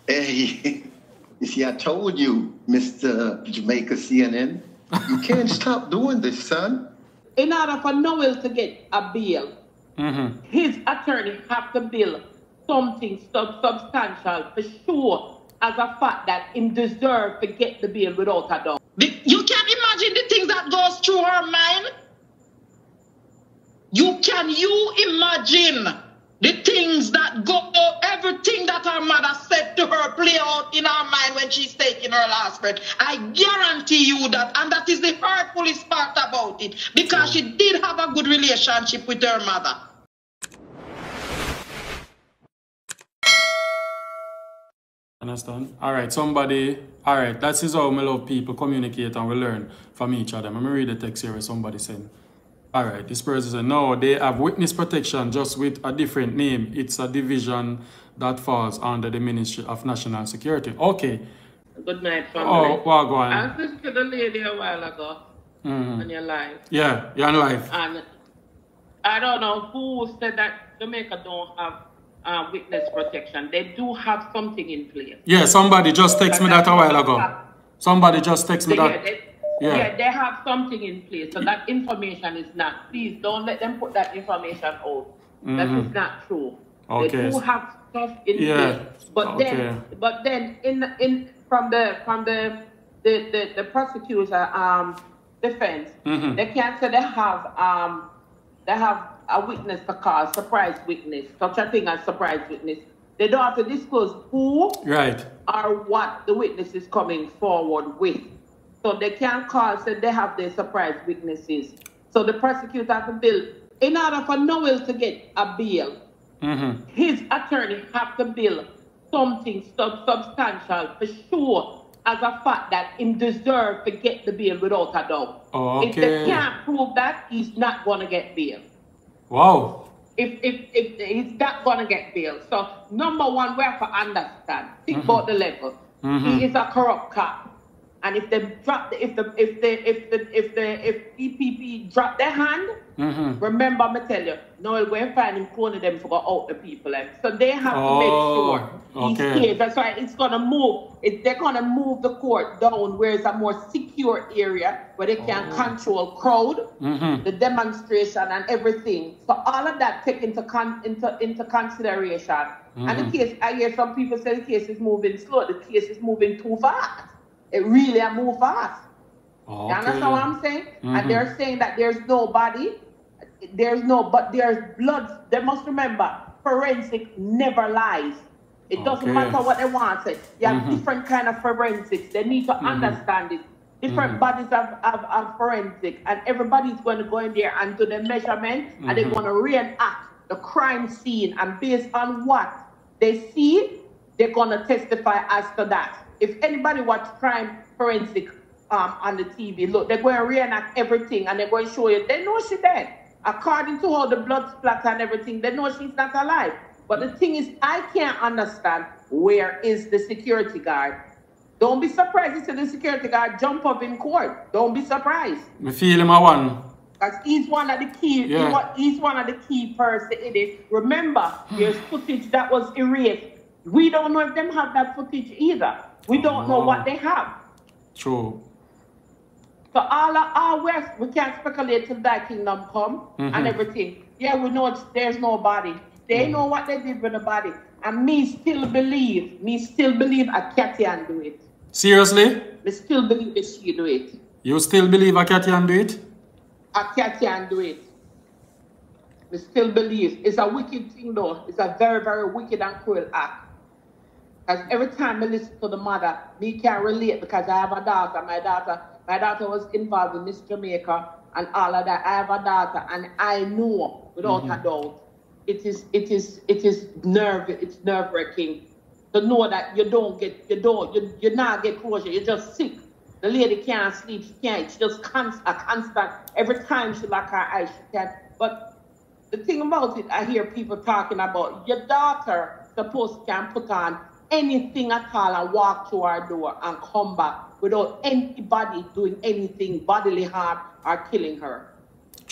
Hey, you see, I told you, Mr. Jamaica CNN, you can't stop doing this, son. In order for Noel to get a bail, his attorney have to build something substantial for sure as a fact that him deserve to get the bail without a doubt. You can't imagine the things that goes through her mind. Can you imagine the things that go, everything that her mother said to her play out in her mind when she's taking her last breath? I guarantee you that, and that is the hurtfulest part about it, because she did have a good relationship with her mother. Understand? All right, all right, that is how I love people communicate and we learn from each other. Let me read the text here where somebody said. All right, this person said, no, they have witness protection just with a different name. It's a division that falls under the Ministry of National Security. Okay. Good night, family. Oh, well, go on. I listened to the lady a while ago on your live. Yeah, you're on live. And I don't know who said that Jamaica don't have witness protection. They do have something in place. Yeah, somebody just texted me that a while ago. Somebody just texted me that. Yeah, they have something in place. So that information is not. Please don't let them put that information out. That is not true. Okay. They do have stuff in place. But then from the prosecutor defense, they can't say they have a witness to call, surprise witness, such a thing as surprise witness. They don't have to disclose who or what the witness is coming forward with. So they can't call, so they have their surprise witnesses. So the prosecutor have to build, in order for Noel to get a bail, his attorney have to build something substantial for sure as a fact that him deserve to get the bail without a doubt. Okay. If they can't prove that, he's not going to get bail. Wow. If he's not going to get bail. So number one, we have to understand, think about the level. He is a corrupt cop. And if they drop if EPP drop their hand, remember me tell you, Noel go and find him cloning them for go out the people. So they have to make sure he's safe. That's why it's gonna move. They're gonna move the court down where it's a more secure area where they can control crowd, the demonstration and everything. So all of that take into consideration. And the case, I hear some people say the case is moving slow. The case is moving too fast. It really move fast. You understand what I'm saying? And they're saying that there's nobody, but there's blood. They must remember, forensic never lies. It doesn't matter what they want to say. You have different kind of forensics. They need to understand it. Different bodies of forensic, and everybody's going to go in there and do the measurement, and they're going to reenact the crime scene, and based on what they see, they're going to testify as to that. If anybody watch crime forensic on the TV, look, they're going to reenact everything and they're going to show you. They know she's dead. According to all the blood splatter and everything, they know she's not alive. But the thing is, I can't understand where is the security guard. Don't be surprised if the security guard jump up in court. Don't be surprised. I feel him a one. Because he's one of the key. He's one of the key person in it. Remember, there's footage that was erased. We don't know if them have that footage either. We don't know what they have. True. So all our West, we can't speculate till that kingdom come and everything. Yeah, we know there's no body. They know what they did with the body. And me still believe a Katian do it. Seriously? Me still believe she do it. You still believe a Katian do it? A Katian do it. Me still believe. It's a wicked thing though. It's a very, very wicked and cruel act. Because every time I listen to the mother, me can't relate because I have a daughter. My daughter was involved in Miss Jamaica and all of that. I have a daughter, and I know without a doubt, it's nerve-wracking to know that you not get closure. You're just sick. The lady can't sleep. She can't. It's just constant. Every time she lock her eyes, she can't. But the thing about it, I hear people talking about your daughter supposed can put on anything at all and walk through our door and come back without anybody doing anything bodily harm or killing her.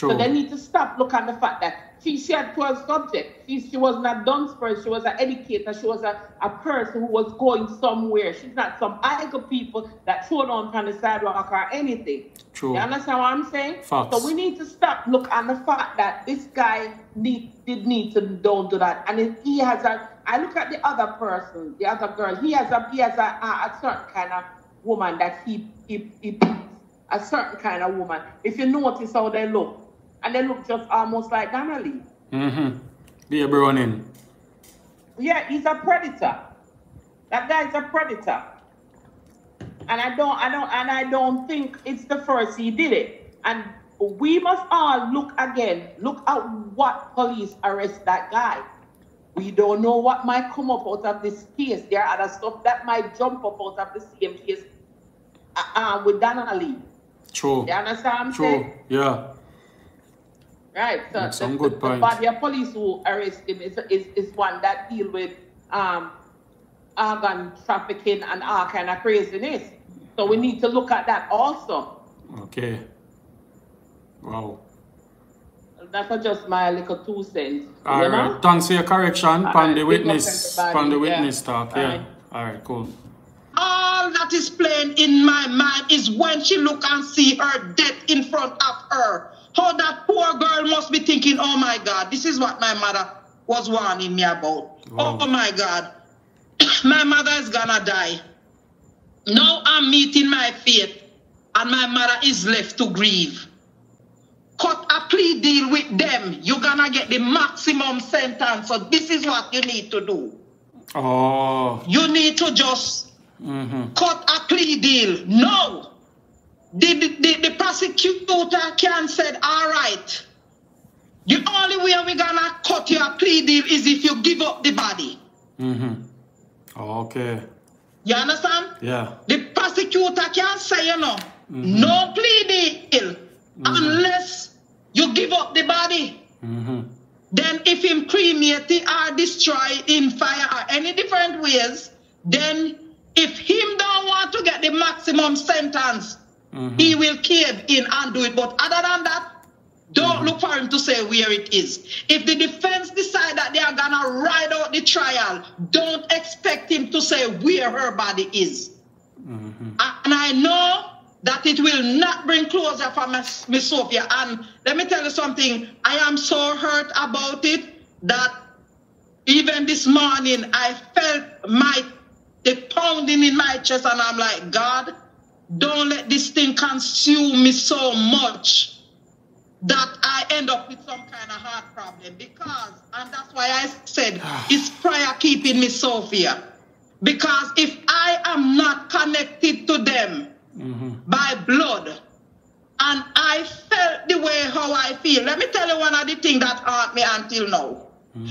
True. So they need to stop looking at the fact that she had 12 subjects. She wasn't a dunce person. She was an educator. She was a person who was going somewhere. She's not some idle people that throw down on the sidewalk or anything. True. You understand what I'm saying? Facts. So we need to stop looking at the fact that this guy did need to don't do that. And he has I look at the other person, the other girl. He has a certain kind of woman that he picks. A certain kind of woman. If you notice how they look. And they look just almost like Donnelly. Be a Browning. Yeah, he's a predator. That guy's a predator. And I don't think it's the first he did it. And we must all look again. Look at what police arrest that guy. We don't know what might come up out of this case. There are other stuff that might jump up out of the same case with Donnelly. True. You understand what I'm saying? Yeah. Right, so some good the body of police who arrest him is one that deal with organ trafficking and all kind of craziness. So we need to look at that also. Okay. Wow. That's just my little 2 cents. All right. Thanks for your correction. Pan the witness talk. Right. Yeah. All right, cool. All that is playing in my mind is when she look and see her death in front of her. How that poor girl must be thinking, oh my God, this is what my mother was warning me about. Wow. Oh my God, my mother is gonna die. Now I'm meeting my fate and my mother is left to grieve. Cut a plea deal with them. You're gonna get the maximum sentence. So this is what you need to do. Oh. You need to just cut a plea deal. No. The prosecutor can say, all right, the only way we're gonna cut your plea deal is if you give up the body. Okay. You understand? Yeah. The prosecutor can say, you know, no plea deal unless you give up the body. Then if him cremate it or destroy it in fire or any different ways, then if him don't want to get the maximum sentence, he will cave in and do it. But other than that, don't look for him to say where it is. If the defense decide that they are going to ride out the trial, don't expect him to say where her body is. And I know that it will not bring closure for Miss Sophia. And let me tell you something. I am so hurt about it that even this morning I felt the pounding in my chest, and I'm like, God, don't let this thing consume me so much that I end up with some kind of heart problem. Because, and that's why I said, it's prayer keeping Miss Sophia. Because if I am not connected to them by blood, and I felt the way how I feel, let me tell you one of the things that hurt me until now.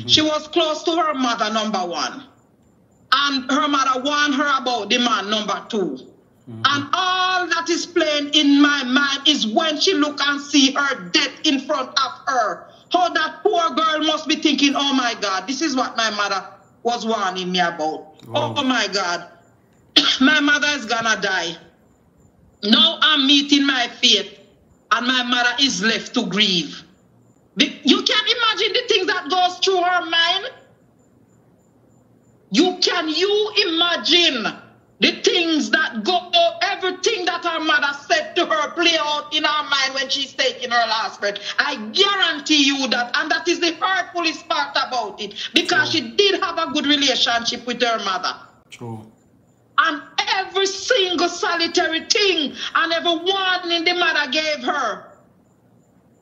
She was close to her mother, number one. And her mother warned her about the man, number two. And all that is playing in my mind is when she look and see her death in front of her. How that poor girl must be thinking, oh my God, this is what my mother was warning me about. Wow. Oh my God, my mother is gonna die. Now I'm meeting my fate and my mother is left to grieve. You can't imagine the things that goes through her mind. Can you imagine the things that go, everything that her mother said to her play out in her mind when she's taking her last breath? I guarantee you that, and that is the hurtfulest part about it, because she did have a good relationship with her mother. True. And every single solitary thing and every warning the mother gave her,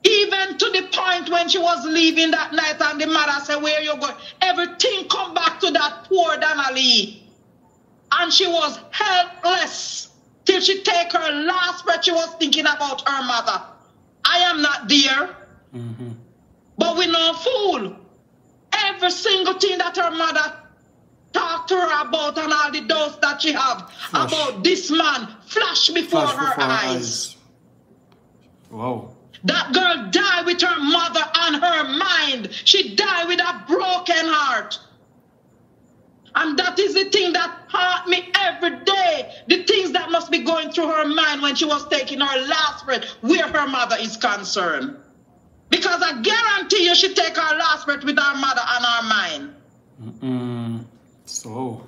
even to the point when she was leaving that night and the mother said, where you going? Everything come back to that poor Donnelly. And she was helpless till she take her last breath. She was thinking about her mother. I am not there, but we no fool. Every single thing that her mother talked to her about and all the doubts that she have about this man flash before her eyes. Wow. That girl died with her mother on her mind. She died with a broken heart. And that is the thing that hurt me every day. The things that must be going through her mind when she was taking her last breath, where her mother is concerned. Because I guarantee you she take her last breath with her mother and her mind. So.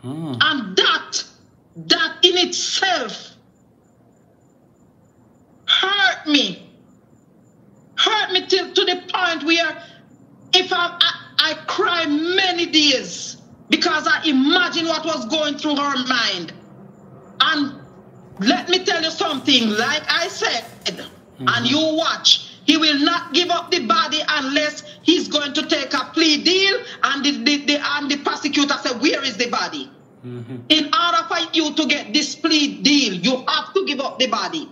And that in itself hurt me. Hurt me to the point where if I cry many days because I imagine what was going through her mind. And let me tell you something, like I said, and you watch, he will not give up the body unless he's going to take a plea deal and the prosecutor said, where is the body? In order for you to get this plea deal, you have to give up the body.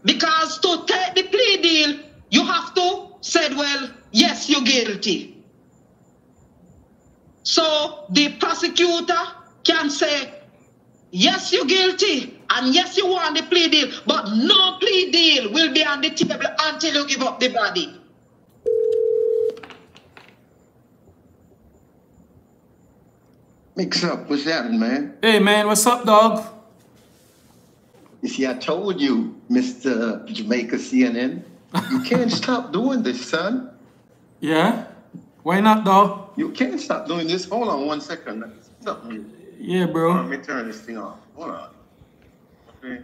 Because to take the plea deal, you have to say, well, yes, you're guilty. So the prosecutor can say, yes, you're guilty, and yes, you want the plea deal, but no plea deal will be on the table until you give up the body. Mix up, what's happening, man? Hey, man, what's up, dog? You see, I told you, Mr. Jamaica CNN, you can't stop doing this, son. Yeah? Why not, dog? You can't stop doing this. Hold on 1 second. Yeah, bro. Let me turn this thing off. Hold on. Okay.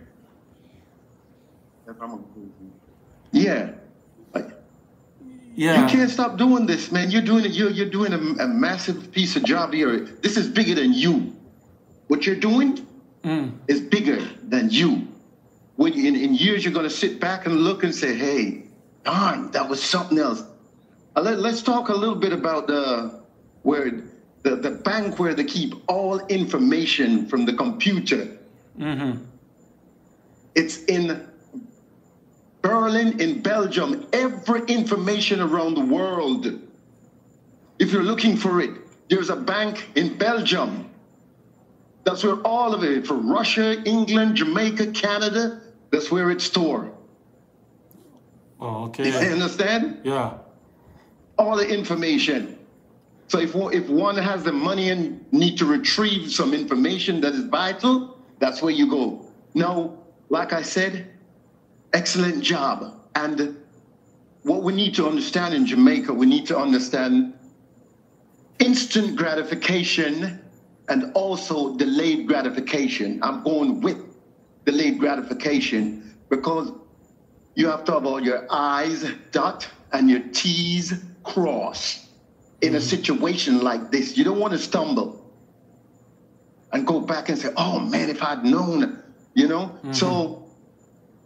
Yeah. Yeah. You can't stop doing this, man. You're doing it. You're doing a massive piece of job here. This is bigger than you. What you're doing is bigger than you. In years, you're going to sit back and look and say, hey, darn, that was something else. Let's talk a little bit about where the bank where they keep all information from the computer. It's in Berlin, in Belgium. Every information around the world. If you're looking for it, there's a bank in Belgium. That's where all of it, for Russia, England, Jamaica, Canada, that's where it's stored. Oh, okay. You understand? Yeah. All the information. So if one has the money and need to retrieve some information that is vital, that's where you go. Now, like I said, excellent job. And what we need to understand in Jamaica, we need to understand instant gratification and also delayed gratification. I'm going with delayed gratification because you have to have all your I's dot and your T's cross. In a situation like this, you don't want to stumble and go back and say, oh man, if I'd known, you know? So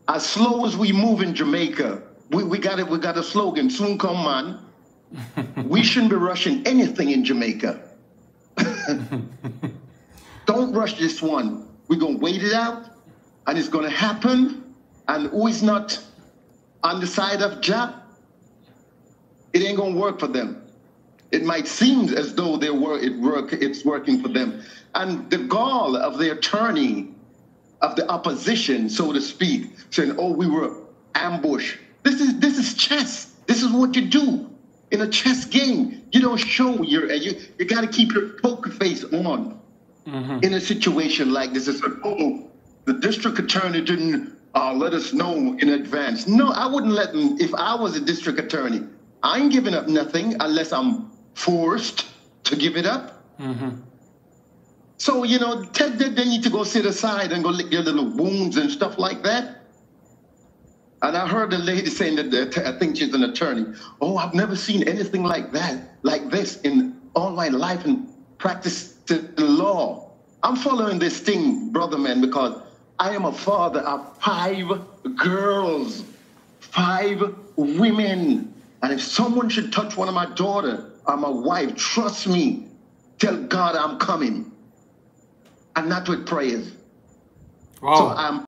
as slow as we move in Jamaica, we got a slogan, soon come man. We shouldn't be rushing anything in Jamaica. Don't rush this one. We're going to wait it out and it's going to happen. And who is not on the side of Jah, it ain't going to work for them. It might seem as though it's working for them. And the gall of the attorney, of the opposition, so to speak, saying, oh, we were ambushed. This is chess. This is what you do in a chess game. You don't show you got to keep your poker face on in a situation like this. It's like, oh, the district attorney didn't let us know in advance. No, I wouldn't let them. If I was a district attorney, I ain't giving up nothing unless I'm forced to give it up. So, you know, they need to go sit aside and go lick their little wounds and stuff like that. And I heard the lady saying that I think she's an attorney. Oh, I've never seen anything like that, like this in all my life and practice the law. I'm following this thing, brother man, because I am a father of 5 girls, 5 women. And if someone should touch one of my daughter or my wife, trust me, tell God I'm coming. And not with prayers. Wow. So I'm